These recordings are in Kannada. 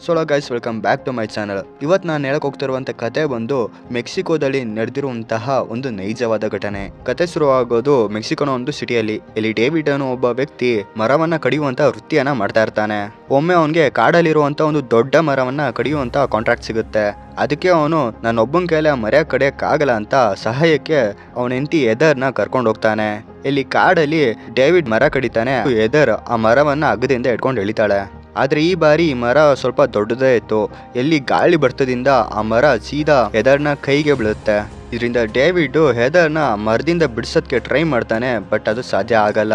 Solo guys, welcome back to my channel. ಇವತ್ತು ನಾನು ಹೇಳಕ್ ಹೋಗ್ತಿರುವಂತ ಕತೆ ಬಂದು ಮೆಕ್ಸಿಕೋದಲ್ಲಿ ನಡೆದಿರುವಂತಹ ಒಂದು ನೈಜವಾದ ಘಟನೆ. ಕತೆ ಶುರುವಾಗೋದು ಮೆಕ್ಸಿಕೋನ ಒಂದು ಸಿಟಿಯಲ್ಲಿ. ಇಲ್ಲಿ ಡೇವಿಡ್ ಅನ್ನೋ ಒಬ್ಬ ವ್ಯಕ್ತಿ ಮರವನ್ನ ಕಡಿಯುವಂತ ವೃತ್ತಿಯನ್ನ ಮಾಡ್ತಾ ಇರ್ತಾನೆ. ಒಮ್ಮೆ ಅವನಿಗೆ ಕಾಡಲ್ಲಿರುವಂತ ಒಂದು ದೊಡ್ಡ ಮರವನ್ನ ಕಡಿಯುವಂತ ಕಾಂಟ್ರಾಕ್ಟ್ ಸಿಗುತ್ತೆ. ಅದಕ್ಕೆ ಅವನು ನನ್ನೊಬ್ಬನ ಕೈಲಿ ಆ ಮರ ಕಡಿಯಕ್ಕಾಗಲ್ಲ ಅಂತ ಸಹಾಯಕ್ಕೆ ಅವನ ಹೆಂಡತಿ ಎದರ್ನ ಕರ್ಕೊಂಡು ಹೋಗ್ತಾನೆ. ಇಲ್ಲಿ ಕಾಡಲ್ಲಿ ಡೇವಿಡ್ ಮರ ಕಡಿತಾನೆ. ಎದರ್ ಆ ಮರವನ್ನ ಅಗ್ಗದಿಂದ ಇಟ್ಕೊಂಡು ಎಳಿತಾಳೆ. ಆದ್ರೆ ಈ ಬಾರಿ ಈ ಮರ ಸ್ವಲ್ಪ ದೊಡ್ಡದೇ ಇತ್ತು. ಎಲ್ಲಿ ಗಾಳಿ ಬರ್ತದಿಂದ ಆ ಮರ ಸೀದಾ ಹೆದರ್ನ ಕೈಗೆ ಬೀಳುತ್ತೆ. ಇದರಿಂದ ಡೇವಿಡ್ ಹೆದರ್ನ ಮರದಿಂದ ಬಿಡಿಸೋದಕ್ಕೆ ಟ್ರೈ ಮಾಡ್ತಾನೆ, ಬಟ್ ಅದು ಸಾಧ್ಯ ಆಗಲ್ಲ.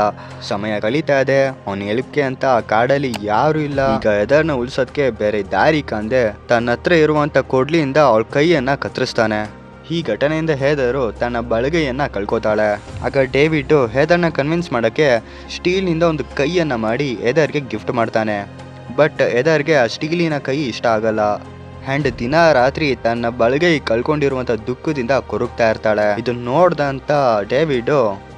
ಸಮಯ ಕಳೀತಾ ಇದೆ. ಅವನ ಎಲ್ಕೆ ಅಂತ ಕಾಡಲ್ಲಿ ಯಾರು ಇಲ್ಲ. ಈಗ ಹೆದರ್ನ ಉಳಿಸೋದಕ್ಕೆ ಬೇರೆ ದಾರಿ ಕಾಂದೆ ತನ್ನ ಹತ್ರ ಇರುವಂತ ಕೊಡ್ಲಿಯಿಂದ ಅವಳ ಕೈಯನ್ನ ಕತ್ತರಿಸ್ತಾನೆ. ಈ ಘಟನೆಯಿಂದ ಹೆದರು ತನ್ನ ಬಲಗೈಯನ್ನ ಕಳ್ಕೊತಾಳೆ. ಆಗ ಡೇವಿಡ್ ಹೆದರ್ನ ಕನ್ವಿನ್ಸ್ ಮಾಡಕ್ಕೆ ಸ್ಟೀಲ್ನಿಂದ ಒಂದು ಕೈಯನ್ನ ಮಾಡಿ ಹೆದರ್ಗೆ ಗಿಫ್ಟ್ ಮಾಡ್ತಾನೆ. ಬಟ್ ಹೆದರ್ಗೆ ಆ ಸ್ಟೀಲಿನ ಕೈ ಇಷ್ಟ ಆಗಲ್ಲ. ಅಂಡ್ ದಿನ ರಾತ್ರಿ ತನ್ನ ಬಲಗೈ ಕಳ್ಕೊಂಡಿರುವಂತ ದುಃಖದಿಂದ ಕೊರಗ್ತಾ ಇರ್ತಾಳೆ. ಇದನ್ನ ನೋಡ್ದಂತ ಡೇವಿಡ್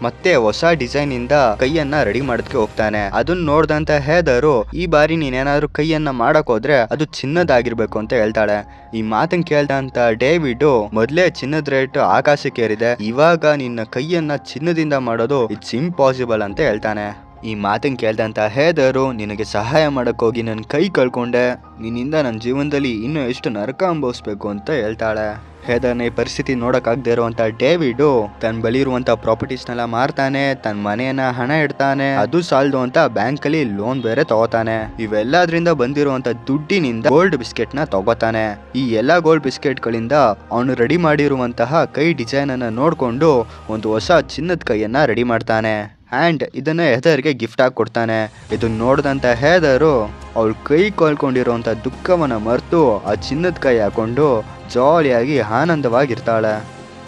ಮತ್ತೆ ಹೊಸ ಡಿಸೈನ್ ಇಂದ ಕೈಯನ್ನ ರೆಡಿ ಮಾಡೋದಕ್ಕೆ ಹೋಗ್ತಾನೆ. ಅದನ್ನ ನೋಡ್ದಂತ ಹೆದರು, ಈ ಬಾರಿ ನೀನೇನಾದ್ರೂ ಕೈಯನ್ನ ಮಾಡಕ್ ಹೋದ್ರೆ ಅದು ಚಿನ್ನದಾಗಿರ್ಬೇಕು ಅಂತ ಹೇಳ್ತಾಳೆ. ಈ ಮಾತನ್ನ ಕೇಳ್ದಂತ ಡೇವಿಡ್, ಮೊದ್ಲೇ ಚಿನ್ನದ ರೇಟ್ ಆಕಾಶಕ್ಕೇರಿದೆ, ಇವಾಗ ನಿನ್ನ ಕೈಯನ್ನ ಚಿನ್ನದಿಂದ ಮಾಡೋದು ಇಟ್ಸ್ ಇಂಪಾಸಿಬಲ್ ಅಂತ ಹೇಳ್ತಾನೆ. ಈ ಮಾತನ್ನ ಕೇಳ್ದಂತ ಹೆದರು, ನಿನಗೆ ಸಹಾಯ ಮಾಡಕ್ ಹೋಗಿ ನನ್ನ ಕೈ ಕಳ್ಕೊಂಡೆ, ನಿನ್ನಿಂದ ನನ್ನ ಜೀವನದಲ್ಲಿ ಇನ್ನೂ ಎಷ್ಟು ನರಕ ಅನುಭವಿಸ್ಬೇಕು ಅಂತ ಹೇಳ್ತಾಳೆ. ಹೆದರ್ನ ಈ ಪರಿಸ್ಥಿತಿ ನೋಡಕ್ಕಾಗದೆ ಇರುವಂತ ಡೇವಿಡ್ ತನ್ನ ಬಳಿ ಇರುವಂತ ಪ್ರಾಪರ್ಟೀಸ್ನೆಲ್ಲ ಮಾರ್ತಾನೆ. ತನ್ನ ಮನೆಯನ್ನ ಹಣ ಇಡ್ತಾನೆ. ಅದು ಸಾಲದು ಅಂತ ಬ್ಯಾಂಕ್ ಅಲ್ಲಿ ಲೋನ್ ಬೇರೆ ತಗೋತಾನೆ. ಇವೆಲ್ಲದ್ರಿಂದ ಬಂದಿರುವಂತ ದುಡ್ಡಿನಿಂದ ಗೋಲ್ಡ್ ಬಿಸ್ಕೆಟ್ ನ ತಗೋತಾನೆ. ಈ ಎಲ್ಲಾ ಗೋಲ್ಡ್ ಬಿಸ್ಕೆಟ್ ಗಳಿಂದ ಅವನು ರೆಡಿ ಮಾಡಿರುವಂತಹ ಕೈ ಡಿಸೈನ್ ಅನ್ನ ನೋಡ್ಕೊಂಡು ಒಂದು ಹೊಸ ಚಿನ್ನದ ಕೈಯನ್ನ ರೆಡಿ ಮಾಡ್ತಾನೆ. ಆ್ಯಂಡ್ ಇದನ್ನ ಹೆದರ್ಗೆ ಗಿಫ್ಟ್ ಆಗಿ ಕೊಡ್ತಾನೆ. ಇದನ್ನ ನೋಡಿದಂಥ ಹೆದರು ಅವಳ ಕೈ ಕಳ್ಕೊಂಡಿರುವಂಥ ದುಃಖವನ್ನು ಮರೆತು ಆ ಚಿನ್ನದ ಕೈ ಹಾಕೊಂಡು ಜಾಲಿಯಾಗಿ ಆನಂದವಾಗಿರ್ತಾಳೆ.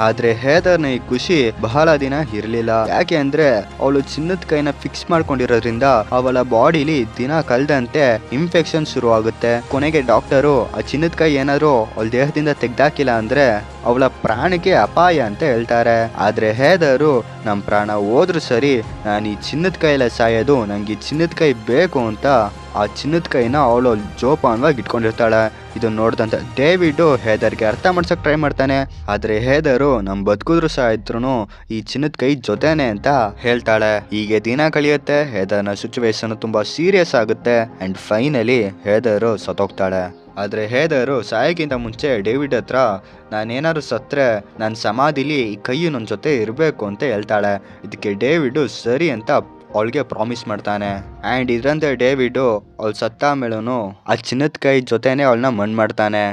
ಆದ್ರೆ ಹೆದರ್ನ ಈ ಖುಷಿ ಬಹಳ ದಿನ ಇರಲಿಲ್ಲ. ಯಾಕೆ ಅಂದ್ರೆ ಅವಳು ಚಿನ್ನದ ಕೈನ ಫಿಕ್ಸ್ ಮಾಡ್ಕೊಂಡಿರೋದ್ರಿಂದ ಅವಳ ಬಾಡಿಲಿ ದಿನ ಕಳೆದಂತೆ ಇನ್ಫೆಕ್ಷನ್ ಶುರು ಆಗುತ್ತೆ. ಕೊನೆಗೆ ಡಾಕ್ಟರು ಆ ಚಿನ್ನದ ಕೈ ಏನಾದ್ರು ಅವಳ ದೇಹದಿಂದ ತೆಗ್ದಾಕಿಲ್ಲ ಅಂದ್ರೆ ಅವಳ ಪ್ರಾಣಕ್ಕೆ ಅಪಾಯ ಅಂತ ಹೇಳ್ತಾರೆ. ಆದ್ರೆ ಹೆದರು, ನಮ್ಮ ಪ್ರಾಣ ಹೋದ್ರು ಸರಿ, ನಾನು ಈ ಚಿನ್ನದ ಕೈಯಲ್ಲ ಸಾಯೋದು, ನಂಗೆ ಈ ಚಿನ್ನದ ಕೈ ಬೇಕು ಅಂತ ಆ ಚಿನ್ನದ ಕೈನ ಅವಳು ಜೋಪಾನವಾಗಿ ಇಟ್ಕೊಂಡಿರ್ತಾಳೆ. ಇದನ್ನ ನೋಡ್ದಂತ ಡೇವಿಡ್ ಹೆದರ್ಗೆ ಅರ್ಥ ಮಾಡ್ಸಕ್ ಟ್ರೈ ಮಾಡ್ತಾನೆ. ಆದ್ರೆ ಹೆದರು, ನಮ್ ಬದುಕಿದ್ರು ಸಹ ಇದ್ರು ಈ ಚಿನ್ನದ ಕೈ ಜೊತೆನೆ ಅಂತ ಹೇಳ್ತಾಳೆ. ಹೀಗೆ ದಿನ ಕಳಿಯುತ್ತೆ. ಹೆದರ್ನ ಸಿಚುವೇಶನ್ ತುಂಬಾ ಸೀರಿಯಸ್ ಆಗುತ್ತೆ. ಅಂಡ್ ಫೈನಲಿ ಹೆದರು ಸತ್ತೋಗ್ತಾಳೆ. ಆದ್ರೆ ಹೆದರು ಸಾಯಕ್ಕಿಂತ ಮುಂಚೆ ಡೇವಿಡ್ ಹತ್ರ, ನಾನೇನಾದ್ರು ಸತ್ರೆ ನನ್ನ ಸಮಾಧಿಲಿ ಈ ಕೈ ನನ್ನ ಜೊತೆ ಇರಬೇಕು ಅಂತ ಹೇಳ್ತಾಳೆ. ಇದಕ್ಕೆ ಡೇವಿಡ್ ಸರಿ ಅಂತ ಅವಳಿಗೆ ಪ್ರಾಮಿಸ್ ಮಾಡ್ತಾನೆ. ಆ್ಯಂಡ್ ಇದರಂತೆ ಡೇವಿಡ್ ಅವಳು ಸತ್ತ ಮೇಲೂ ಆ ಚಿನ್ನದ ಕೈ ಜೊತೆನೆ ಅವಳನ್ನ ಮಣ್ಣು ಮಾಡ್ತಾನೆ.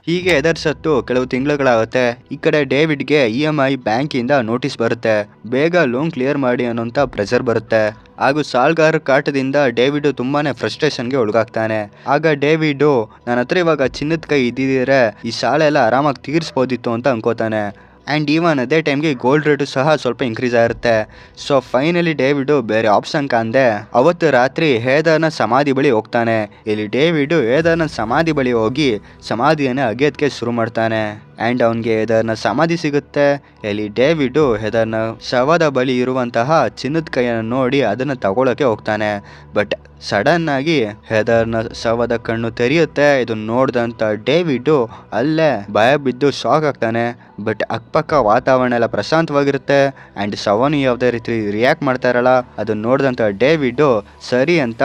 ಹೀಗೆ ಎದರ್ಸತ್ತು ಕೆಲವು ತಿಂಗಳುಗಳಾಗುತ್ತೆ. ಈ ಕಡೆ ಡೇವಿಡ್ಗೆ EMI ಬ್ಯಾಂಕಿಂದ ನೋಟಿಸ್ ಬರುತ್ತೆ. ಬೇಗ ಲೋನ್ ಕ್ಲಿಯರ್ ಮಾಡಿ ಅನ್ನೋಂಥ ಪ್ರೆಷರ್ ಬರುತ್ತೆ. ಹಾಗೂ ಸಾಲಗಾರ ಕಾಟದಿಂದ ಡೇವಿಡ್ ತುಂಬಾನೇ ಫ್ರಸ್ಟ್ರೇಷನ್ಗೆ ಒಳಗಾಗ್ತಾನೆ. ಆಗ ಡೇವಿಡ್, ನನ್ನ ಹತ್ರ ಇವಾಗ ಚಿನ್ನದ ಕೈ ಇದ್ದಿದ್ರೆ ಈ ಸಾಲ ಎಲ್ಲ ಆರಾಮಾಗಿ ತೀರಿಸ್ಬೋದಿತ್ತು ಅಂತ ಅನ್ಕೋತಾನೆ. ಆ್ಯಂಡ್ ಈವನ್ ಅದೇ ಟೈಮ್ಗೆ ಗೋಲ್ಡ್ ರೇಟು ಸಹ ಸ್ವಲ್ಪ ಇನ್ಕ್ರೀಸ್ ಆಗಿರುತ್ತೆ. ಸೊ ಫೈನಲಿ ಡೇವಿಡ್ ಬೇರೆ ಆಪ್ಷನ್ ಕಾಂದೆ ಅವತ್ತು ರಾತ್ರಿ ಹೆದರ್ನ ಸಮಾಧಿ ಬಳಿ ಹೋಗ್ತಾನೆ. ಇಲ್ಲಿ ಡೇವಿಡ್ ಹೆದರ್ನ ಸಮಾಧಿ ಬಳಿ ಹೋಗಿ ಸಮಾಧಿಯನ್ನು ಅಗೆಯೋದಕ್ಕೆ ಶುರು ಮಾಡ್ತಾನೆ. ಆ್ಯಂಡ್ ಅವನಿಗೆ ಹೆದರ್ನ ಸಮಾಧಿ ಸಿಗುತ್ತೆ. ಇಲ್ಲಿ ಡೇವಿಡ್ ಹೆದರ್ನ ಶವದ ಬಳಿ ಇರುವಂತಹ ಚಿನ್ನದ ಕೈಯನ್ನು ನೋಡಿ ಅದನ್ನು ತಗೊಳಕ್ಕೆ ಹೋಗ್ತಾನೆ. ಬಟ್ ಸಡನ್ ಆಗಿ ಹೆದರ್ನ ಶವದ ಕಣ್ಣು ತೆರೆಯುತ್ತೆ. ಇದನ್ನ ನೋಡ್ದಂತ ಡೇವಿಡ್ ಅಲ್ಲೇ ಭಯ ಬಿದ್ದು ಶಾಕ್ ಆಗ್ತಾನೆ. ಬಟ್ ಅಕ್ಕಪಕ್ಕ ವಾತಾವರಣ ಎಲ್ಲ ಪ್ರಶಾಂತವಾಗಿರುತ್ತೆ. ಆ್ಯಂಡ್ ಶವನು ಯಾವುದೇ ರೀತಿ ರಿಯಾಕ್ಟ್ ಮಾಡ್ತಾ ಇರಲ್ಲ. ಅದನ್ನ ನೋಡ್ದಂತ ಡೇವಿಡ್ ಸರಿ ಅಂತ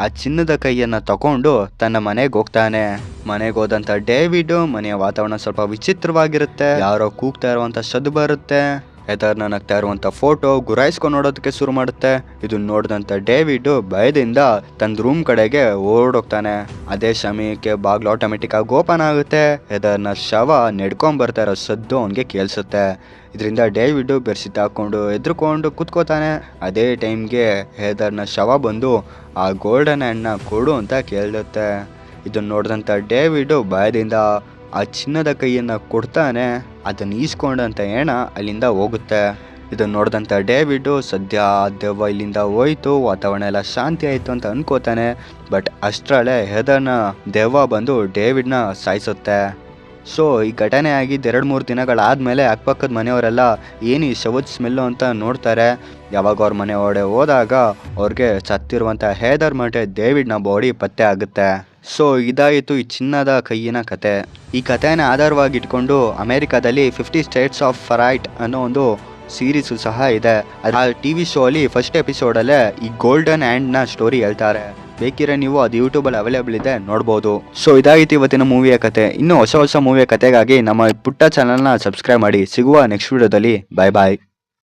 ಆ ಚಿನ್ನದ ಕೈಯನ್ನ ತಕೊಂಡು ತನ್ನ ಮನೆಗೆ ಹೋಗ್ತಾನೆ. ಮನೆಗೆ ಹೋದಂತ ಡೇವಿಡ್ ಮನೆಯ ವಾತಾವರಣ ಸ್ವಲ್ಪ ವಿಚಿತ್ರವಾಗಿರುತ್ತೆ. ಯಾರೋ ಕೂಗ್ತಾ ಇರುವಂತ ಶಬ್ದ ಬರುತ್ತೆ. ಹೆದರ್ನ ನಗ್ತಾ ಇರುವಂತ ಫೋಟೋ ಗುರಾಯಿಸ್ಕೊಂಡು ನೋಡೋದಕ್ಕೆ ಶುರು ಮಾಡುತ್ತೆ. ಇದನ್ನ ನೋಡಿದಂತ ಡೇವಿಡ್ ಭಯದಿಂದ ತನ್ನ ರೂಮ್ ಕಡೆಗೆ ಓಡೋಗ್ತಾನೆ. ಅದೇ ಸಮಯಕ್ಕೆ ಬಾಗ್ಲು ಆಟೋಮೆಟಿಕ್ ಆಗಿ ಓಪನ್ ಆಗುತ್ತೆ. ಹೆದರ್ನ ಶವ ನೆಡ್ಕೊಂಡ್ ಬರ್ತಾ ಇರೋ ಸದ್ದು ಅವನಿಗೆ ಕೇಳಿಸುತ್ತೆ. ಇದರಿಂದ ಡೇವಿಡ್ ಬೆರ್ಸಿಟ್ ಹಾಕೊಂಡು ಎದ್ರುಕೊಂಡು ಕುತ್ಕೋತಾನೆ. ಅದೇ ಟೈಮ್ಗೆ ಹೆದರ್ನ ಶವ ಬಂದು ಆ ಗೋಲ್ಡನ್ ಹ್ಯಾಂಡ್ನ ಕೊಡು ಅಂತ ಕೇಳುತ್ತೆ. ಇದನ್ನ ನೋಡಿದಂಥ ಡೇವಿಡ್ ಭಯದಿಂದ ಆ ಚಿನ್ನದ ಕೈಯನ್ನ ಕೊಡ್ತಾನೆ. ಅದನ್ನ ಈಸ್ಕೊಂಡಂತ ಹೆಣ ಅಲ್ಲಿಂದ ಹೋಗುತ್ತೆ. ಇದನ್ನ ನೋಡಿದಂಥ ಡೇವಿಡ್, ಸದ್ಯ ದೆವ್ವ ಇಲ್ಲಿಂದ ಹೋಯ್ತು, ವಾತಾವರಣ ಎಲ್ಲ ಶಾಂತಿ ಆಯ್ತು ಅಂತ ಅನ್ಕೋತಾನೆ. ಬಟ್ ಅಷ್ಟರಲ್ಲೇ ಹೆದರ್ನ ದೆವ್ವ ಬಂದು ಡೇವಿಡ್ನ ಸಾಯಿಸುತ್ತೆ. ಸೊ ಈ ಘಟನೆ ಆಗಿದ್ದು 2-3 ದಿನಗಳಾದಮೇಲೆ ಅಕ್ಕಪಕ್ಕದ ಮನೆಯವರೆಲ್ಲ ಏನು ಈ ಶವದ ಸ್ಮೆಲ್ಲು ಅಂತ ನೋಡ್ತಾರೆ. ಯಾವಾಗ ಅವ್ರ ಮನೆ ಒಳಗಡೆ ಹೋದಾಗ ಅವ್ರಿಗೆ ಸತ್ತಿರುವಂಥ ಹೆದರ್ ಮತ್ತೆ ಡೇವಿಡ್ನ ಬಾಡಿ ಪತ್ತೆ ಆಗುತ್ತೆ. ಸೊ ಇದಾಯಿತು ಈ ಚಿನ್ನದ ಕೈಯಿನ ಕತೆ. ಈ ಕಥೆನ ಆಧಾರವಾಗಿಟ್ಕೊಂಡು ಅಮೆರಿಕಾದಲ್ಲಿ 50 ಸ್ಟೇಟ್ಸ್ ಆಫ್ ಫರೈಟ್ ಅನ್ನೋ ಒಂದು ಸೀರೀಸು ಸಹ ಇದೆ. ಆ ಟಿವಿ ಶೋ ಅಲ್ಲಿ ಫಸ್ಟ್ ಎಪಿಸೋಡಲ್ಲೇ ಈ ಗೋಲ್ಡನ್ ಹ್ಯಾಂಡ್ನ ಸ್ಟೋರಿ ಹೇಳ್ತಾರೆ. ಬೇಕಿದ್ರೆ ನೀವು ಅದು ಯೂಟ್ಯೂಬಲ್ಲಿ ಅವೈಲೇಬಲ್ ಇದೆ, ನೋಡ್ಬೋದು. ಸೊ ಇದಾಗಿತ್ತು ಇವತ್ತಿನ ಮೂವಿಯ ಕತೆ. ಇನ್ನು ಹೊಸ ಮೂವಿಯ ಕತೆಗಾಗಿ ನಮ್ಮ ಪುಟ್ಟ ಚಾನಲ್ನ ಸಬ್ಸ್ಕ್ರೈಬ್ ಮಾಡಿ. ಸಿಗುವ ನೆಕ್ಸ್ಟ್ ವಿಡಿಯೋದಲ್ಲಿ. ಬಾಯ್ ಬಾಯ್.